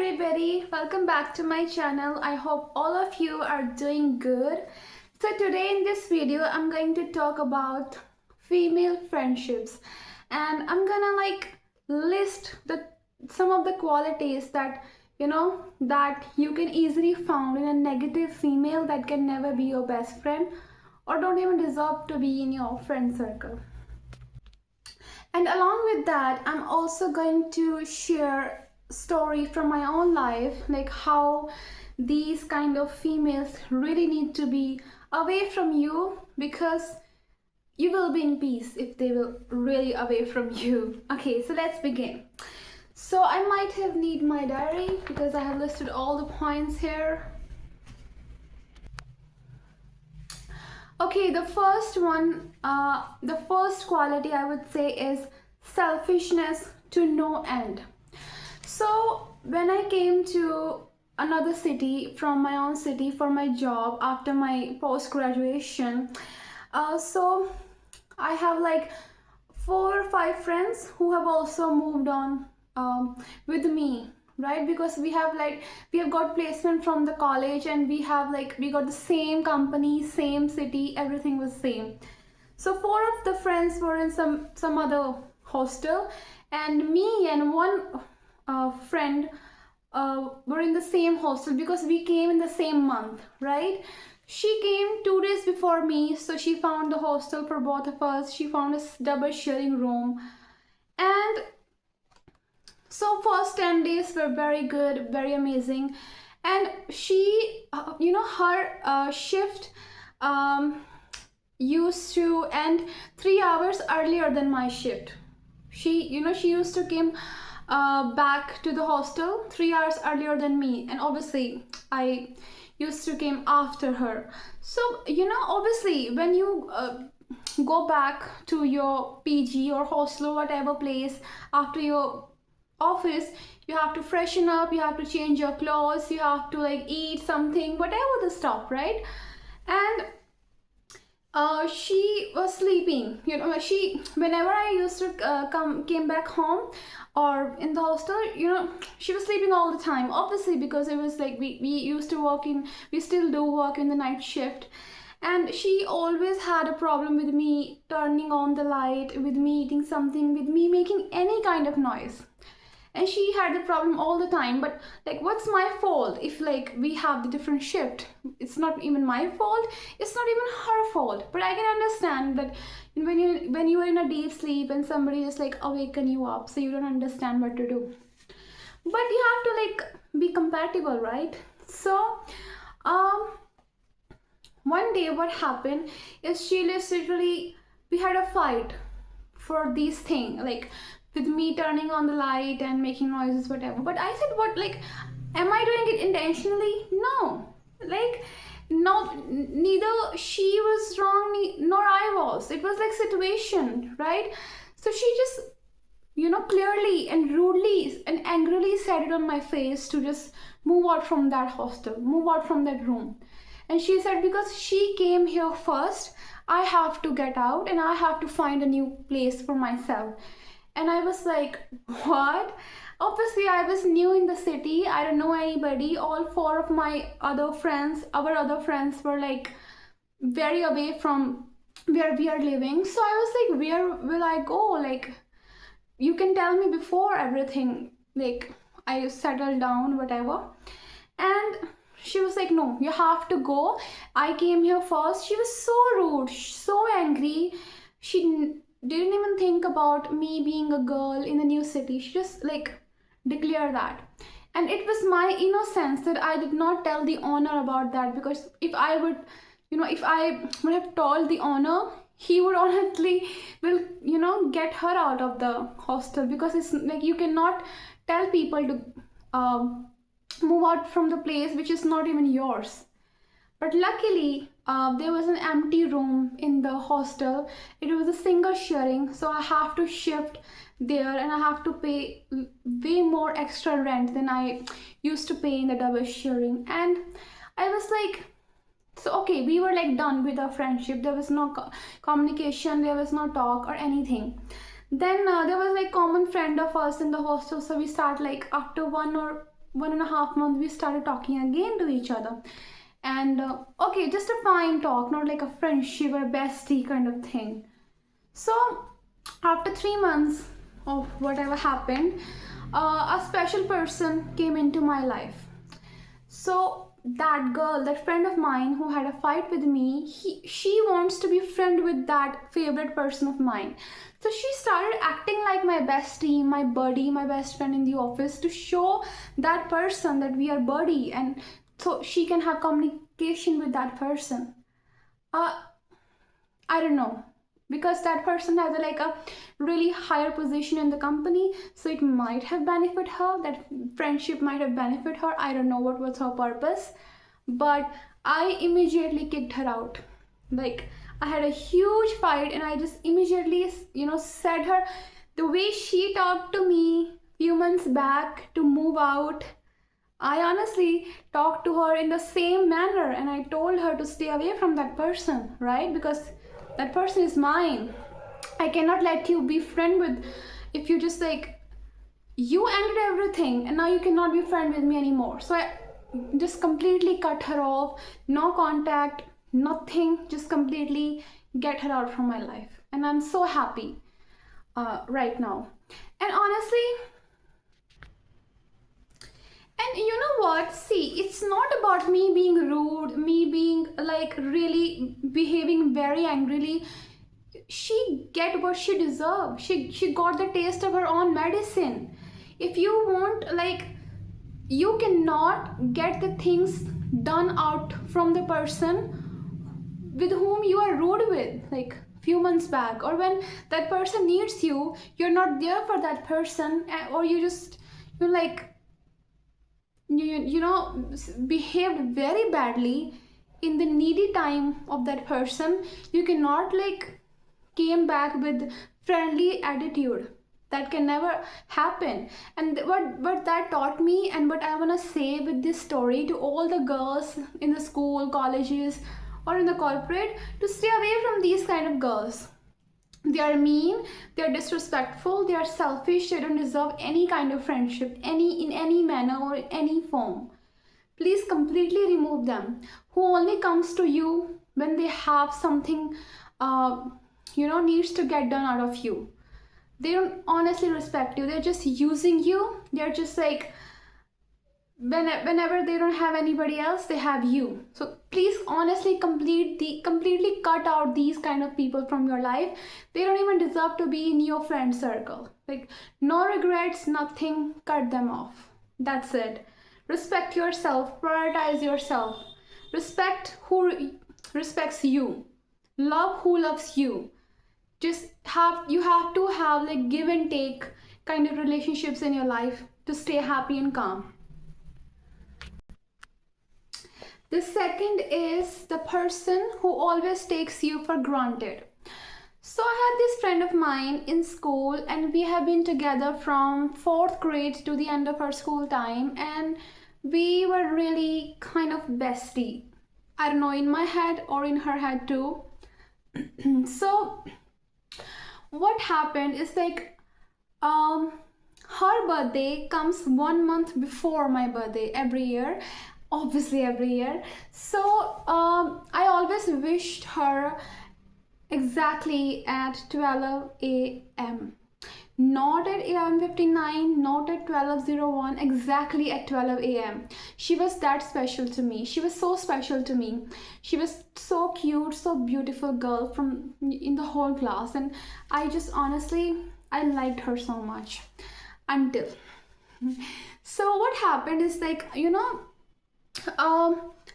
everybody, welcome back to my channel. I hope all of you are doing good. So today in this video I'm going to talk about female friendships, and I'm gonna list some of the qualities that that you can easily found in a negative female that can never be your best friend or don't even deserve to be in your friend circle. And along with that, I'm also going to share story from my own life, like how these kind of females really need to be away from you, because you will be in peace if they will really away from you. Okay, so let's begin. So I might have need my diary because I have listed all the points here. Okay, the first one, the first quality I would say is selfishness to no end. So when I came to another city from my own city for my job after my post-graduation, so I have like 4 or 5 friends who have also moved on with me, right? Because we have got placement from the college, and we got the same company, same city, everything was same. So 4 of the friends were in some other hostel, and me and one friend were in the same hostel because we came in the same month, right? She came 2 days before me, so she found the hostel for both of us. She found a double sharing room, and so first 10 days were very good, very amazing. And she, her shift used to end 3 hours earlier than my shift. She used to came back to the hostel 3 hours earlier than me, and obviously I used to came after her. So obviously when you go back to your PG or hostel or whatever place after your office, you have to freshen up, you have to change your clothes, you have to eat something, whatever the stuff, right? And she was sleeping. She, whenever I used to came back home or in the hostel, she was sleeping all the time, obviously, because it was like we used to work in, we still do work in the night shift. And she always had a problem with me turning on the light, with me eating something, with me making any kind of noise. And she had the problem all the time. But what's my fault if we have the different shift? It's not even my fault, it's not even her fault. But I can understand that when you are in a deep sleep and somebody just awaken you up, so you don't understand what to do. But you have to be compatible, right? So one day what happened is she literally, we had a fight for these things, with me turning on the light and making noises, whatever. But I said, what, am I doing it intentionally? No, no, neither she was wrong nor I was. It was situation, right? So she just clearly and rudely and angrily said it on my face to just move out from that hostel, move out from that room. And she said, because she came here first, I have to get out and I have to find a new place for myself. And I was like, what? Obviously I was new in the city, I don't know anybody. All 4 of my other friends, our other friends, were very away from where we are living. So I was like, where will I go? You can tell me before everything, I settle down, whatever. And she was like, no, you have to go, I came here first. She was so rude, so angry. She didn't even think about me being a girl in a new city. She just declared that. And it was my innocence that I did not tell the owner about that, because if I would have told the owner, he would honestly get her out of the hostel, because it's you cannot tell people to move out from the place which is not even yours. But luckily there was an empty room in the hostel. It was a single sharing, so I have to shift there and I have to pay way more extra rent than I used to pay in the double sharing. And I was like, so okay, we were done with our friendship. There was no communication, there was no talk or anything. Then there was common friend of us in the hostel, so we start after 1 or 1.5 months we started talking again to each other. And okay, just a fine talk, not like a friendship or a bestie kind of thing. So after 3 months of whatever happened, a special person came into my life. So that girl, that friend of mine who had a fight with me, she wants to be friend with that favorite person of mine. So she started acting like my bestie, my buddy, my best friend in the office, to show that person that we are buddy, and so she can have communication with that person. uh I don't know, because that person has like a really higher position in the company, so it might have benefit her. That friendship might have benefit her. I don't know what was her purpose, but I immediately kicked her out. Like, I had a huge fight, and I just immediately, said her the way she talked to me few months back to move out. I honestly talked to her in the same manner, and I told her to stay away from that person, right? Because that person is mine. I cannot let you be friend with, if you just like, you ended everything and now you cannot be friend with me anymore. So I just completely cut her off, no contact, nothing, just completely get her out from my life. And I'm so happy right now. And honestly, and you know what? See, it's not about me being rude, me being like really behaving very angrily. She get what she deserved. She got the taste of her own medicine. If you want, like, you cannot get the things done out from the person with whom you are rude with, like few months back, or when that person needs you, you're not there for that person, or you just, like, behaved very badly in the needy time of that person. You cannot like came back with friendly attitude. That can never happen. And what that taught me, and what I want to say with this story to all the girls in the school, colleges, or in the corporate, to stay away from these kind of girls. They are mean, they are disrespectful, they are selfish, they don't deserve any kind of friendship, in any manner or in any form. Please completely remove them. Who only comes to you when they have something, needs to get done out of you. They don't honestly respect you. They're just using you. They're just like, whenever they don't have anybody else, they have you. So please honestly completely cut out these kind of people from your life. They don't even deserve to be in your friend circle. Like, no regrets, nothing, cut them off. That's it. Respect yourself, prioritize yourself. Respect who respects you. Love who loves you. You have to have like give and take kind of relationships in your life to stay happy and calm. The second is the person who always takes you for granted. So I had this friend of mine in school, and we have been together from 4th grade to the end of our school time, and we were really kind of bestie. I don't know, in my head or in her head too. So what happened is like, her birthday comes 1 month before my birthday every year, obviously every year. So I always wished her exactly at 12 a.m. Not at 11:59, not at 12:01, exactly at 12 a.m. She was that special to me. She was so special to me. She was so cute, so beautiful girl from in the whole class, and I just honestly, I liked her so much until. So what happened is like, I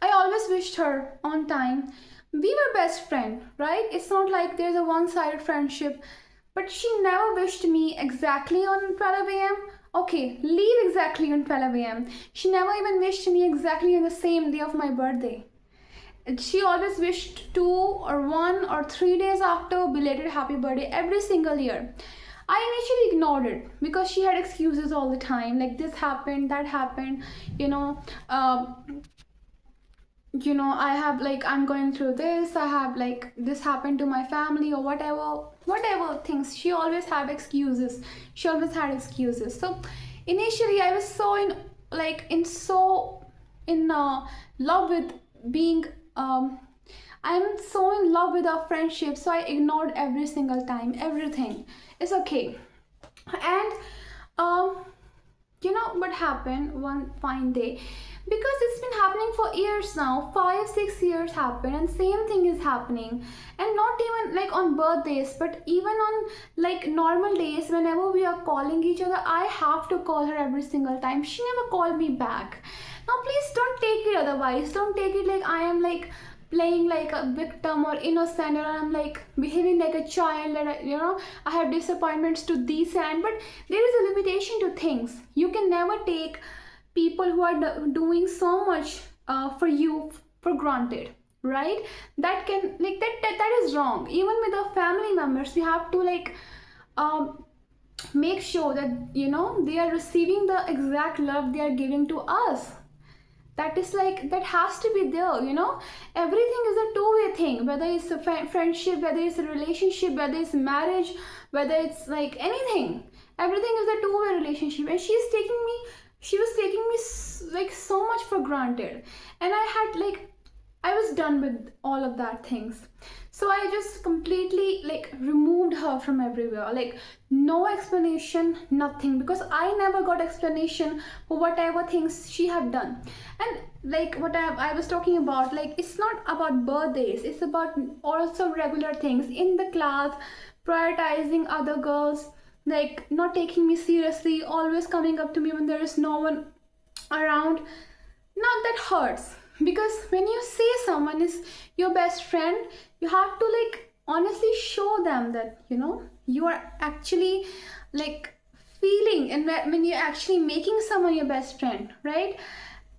always wished her on time. We were best friend, right? It's not like there's a one-sided friendship, but she never wished me exactly on 12 a.m. Okay, leave exactly on 12 a.m. She never even wished me exactly on the same day of my birthday. She always wished 2 or 1 or 3 days after belated happy birthday every single year. I initially ignored it because she had excuses all the time, like this happened, that happened, I have like, I'm going through this, I have like, this happened to my family, or whatever things. She always had excuses. So initially I was so like in love with being I'm so in love with our friendship, so I ignored every single time. Everything is okay. And um you know what happened one fine day, because it's been happening for years now, 5 6 years happen and same thing is happening. And not even like on birthdays, but even on like normal days, whenever we are calling each other, I have to call her every single time. She never called me back. Now please don't take it otherwise, don't take it like I am like playing like a victim or innocent, or I'm like behaving like a child, that I have disappointments to these and. But there is a limitation to things. You can never take people who are doing so much for you for granted, right? That can like that is wrong. Even with our family members, we have to like um, make sure that they are receiving the exact love they are giving to us. That is like, that has to be there. Everything is a two-way thing, whether it's a friendship, whether it's a relationship, whether it's marriage, whether it's like anything. Everything is a two-way relationship, and she was taking me like so much for granted. And I was done with all of that things. So I just completely like removed her from everywhere. Like no explanation, nothing, because I never got explanation for whatever things she had done. And like what I was talking about, like it's not about birthdays, it's about also regular things in the class, prioritizing other girls, like not taking me seriously, always coming up to me when there is no one around. Now that hurts, because when you say someone is your best friend, you have to like honestly show them that you are actually like feeling, and when you're actually making someone your best friend, right?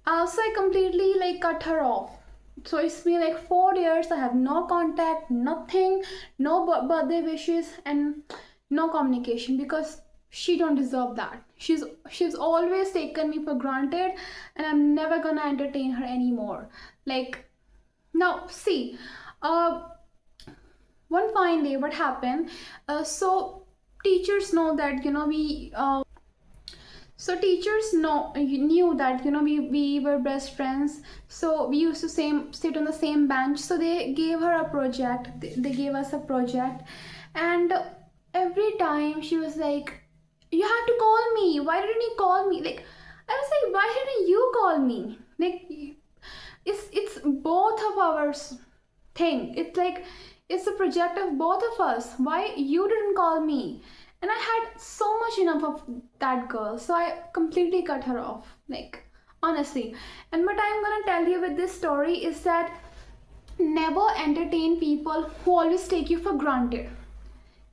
So I completely like cut her off. So it's been like 4 years, I have no contact, nothing, no birthday wishes, and no communication, because she don't deserve that. She's always taken me for granted, and I'm never gonna entertain her anymore. Like now see, one fine day what happened, so teachers know that we so teachers knew that we were best friends, so we used to sit on the same bench. So they gave her a project, they gave us a project. And every time she was like, you have to call me, why didn't you call me? Like I was like, why didn't you call me? Like it's both of our thing. It's like it's a project of both of us, why you didn't call me? And I had so much enough of that girl, so I completely cut her off, like honestly. And what I'm gonna tell you with this story is that never entertain people who always take you for granted.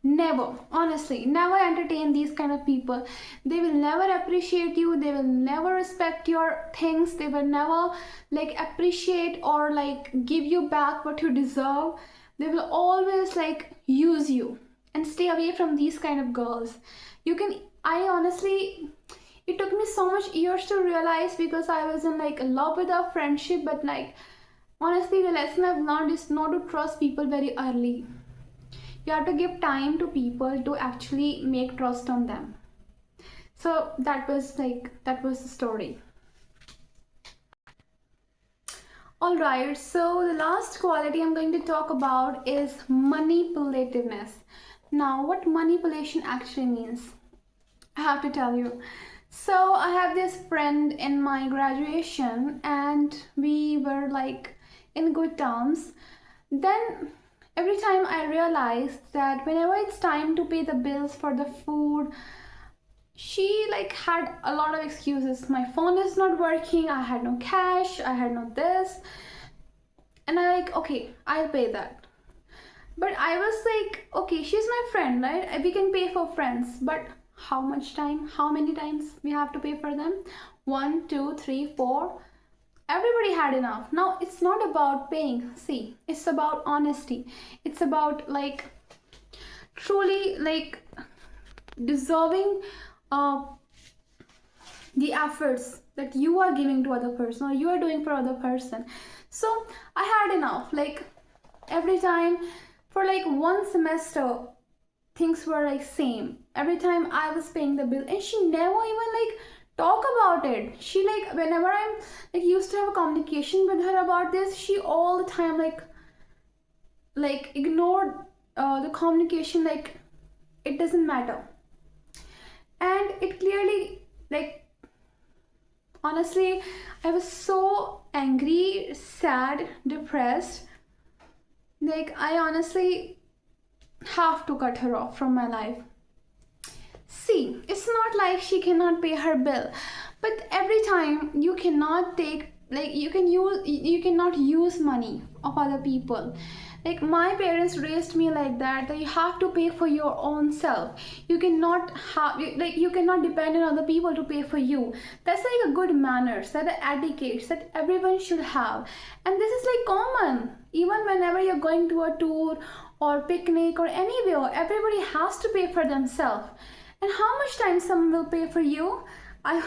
Never, honestly, never entertain these kind of people. They will never appreciate you, they will never respect your things, they will never like appreciate or like give you back what you deserve. They will always like use you. And stay away from these kind of girls. I honestly, it took me so much years to realize, because I was in like love with our friendship, but like honestly the lesson I've learned is not to trust people very early. You have to give time to people to actually make trust on them. So that was the story. Alright, so the last quality I'm going to talk about is manipulativeness. Now, what manipulation actually means, I have to tell you. So I have this friend in my graduation, and we were like in good terms. Then every time I realized that whenever it's time to pay the bills for the food, she like had a lot of excuses. My phone is not working, I had no cash, I had no this. And I like, okay, I'll pay that. But I was like, okay, she's my friend, right? We can pay for friends, but how much time? How many times we have to pay for them? 1, 2, 3, 4. Everybody had enough. Now it's not about paying. See, it's about honesty. It's about like truly like deserving the efforts that you are giving to other person or you are doing for other person. So I had enough. Like every time for like one semester, things were like same. Every time I was paying the bill, and she never even like talk about it. She like, whenever I'm like used to have a communication with her about this, she all the time like ignored the communication, like it doesn't matter. And it clearly, like, honestly, I was so angry, sad, depressed. Like, I honestly have to cut her off from my life. See, it's not like she cannot pay her bill, but every time you cannot take, like, you cannot use money of other people. Like, my parents raised me like that you have to pay for your own self. You cannot have, like, you cannot depend on other people to pay for you. That's like a good manners, that are etiquettes that everyone should have. And this is like common. Even whenever you're going to a tour or picnic or anywhere, everybody has to pay for themselves. And how much time someone will pay for you? I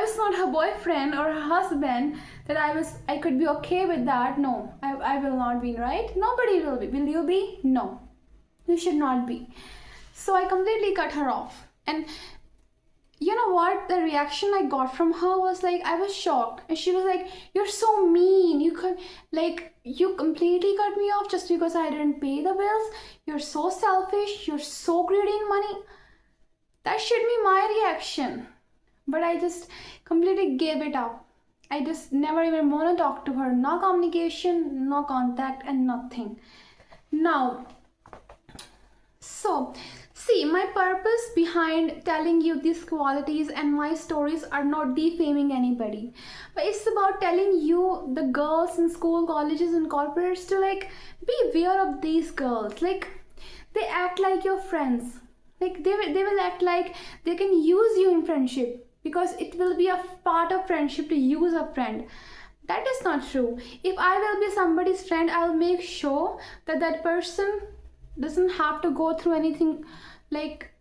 was not her boyfriend or her husband that I could be okay with that. No, I will not be, right? Nobody will be. Will you be? No. You should not be. So I completely cut her off. And you know what? The reaction I got from her was like, I was shocked. And she was like, you're so mean. You completely cut me off just because I didn't pay the bills. You're so selfish. You're so greedy in money. That should be my reaction. But I just completely gave it up. I just never even want to talk to her. No communication, no contact, and nothing. Now, so, see, my purpose behind telling you these qualities and my stories are not defaming anybody. But it's about telling you, the girls in school, colleges, and corporates, to like be aware of these girls. Like, they act like your friends. Like they will act like they can use you in friendship, because it will be a part of friendship to use a friend. That is not true. If I will be somebody's friend, I'll make sure that that person doesn't have to go through anything like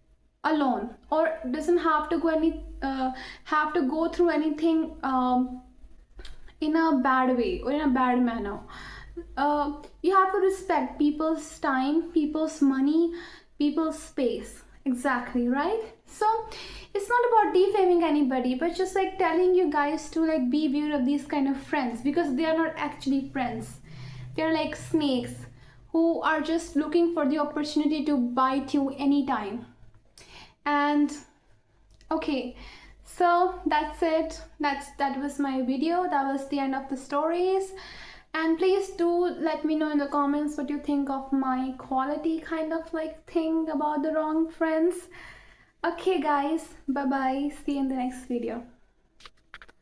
alone, or doesn't have to go through anything in a bad way or in a bad manner. You have to respect people's time, people's money, people's space. Exactly, right? So it's not about defaming anybody, but just like telling you guys to like be aware of these kind of friends, because they are not actually friends. They're like snakes who are just looking for the opportunity to bite you anytime. And okay, so that's it. That was my video. That was the end of the stories. And please do let me know in the comments what you think of my quality kind of like thing about the wrong friends. Okay guys, bye bye. See you in the next video.